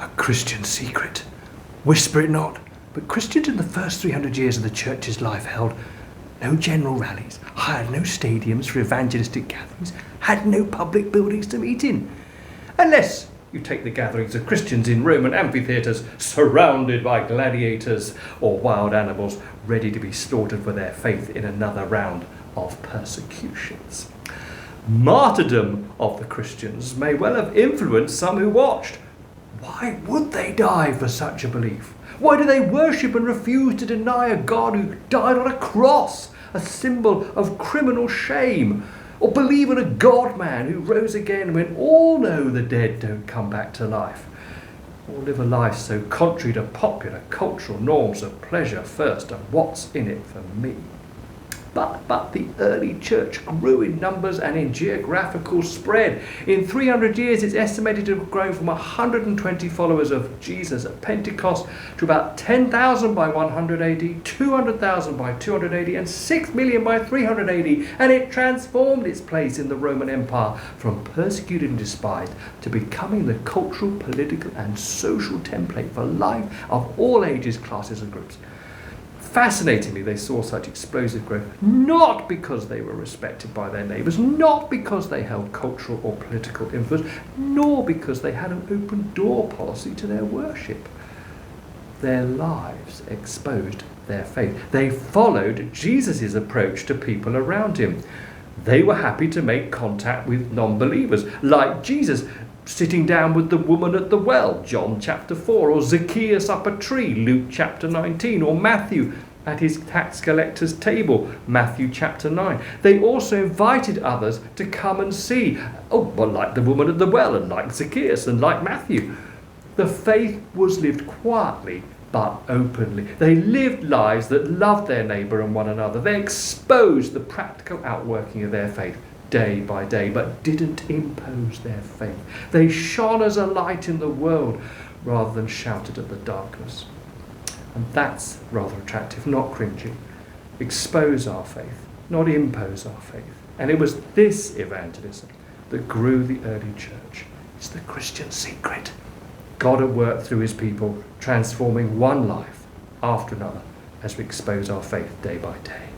A Christian secret. Whisper it not. But Christians in the first 300 years of the church's life held no general rallies, hired no stadiums for evangelistic gatherings, had no public buildings to meet in. Unless you take the gatherings of Christians in Roman amphitheatres, surrounded by gladiators or wild animals ready to be slaughtered for their faith in another round of persecutions. Martyrdom of the Christians may well have influenced some who watched. Why would they die for such a belief? Why do they worship and refuse to deny a God who died on a cross, a symbol of criminal shame? Or believe in a God-man who rose again when all know the dead don't come back to life? Or live a life so contrary to popular cultural norms of pleasure first and what's in it for me? But the early church grew in numbers and in geographical spread. In 300 years, it's estimated to have grown from 120 followers of Jesus at Pentecost to about 10,000 by 100 AD, 200,000 by 200 AD, and 6 million by 300 AD. And it transformed its place in the Roman Empire from persecuted and despised to becoming the cultural, political, and social template for life of all ages, classes, and groups. Fascinatingly, they saw such explosive growth, not because they were respected by their neighbours, not because they held cultural or political influence, nor because they had an open door policy to their worship. Their lives exposed their faith. They followed Jesus' approach to people around him. They were happy to make contact with non-believers, like Jesus sitting down with the woman at the well, John chapter 4, or Zacchaeus up a tree, Luke chapter 19, or Matthew at his tax collector's table, Matthew chapter 9. They also invited others to come and see, like the woman at the well, and like Zacchaeus, and like Matthew. The faith was lived quietly but openly. They lived lives that loved their neighbour and one another. They exposed the practical outworking of their faith day by day, but didn't impose their faith. They shone as a light in the world rather than shouted at the darkness. And that's rather attractive, not cringy. Expose our faith, not impose our faith. And it was this evangelism that grew the early church. It's the Christian secret. God at work through his people, transforming one life after another as we expose our faith day by day.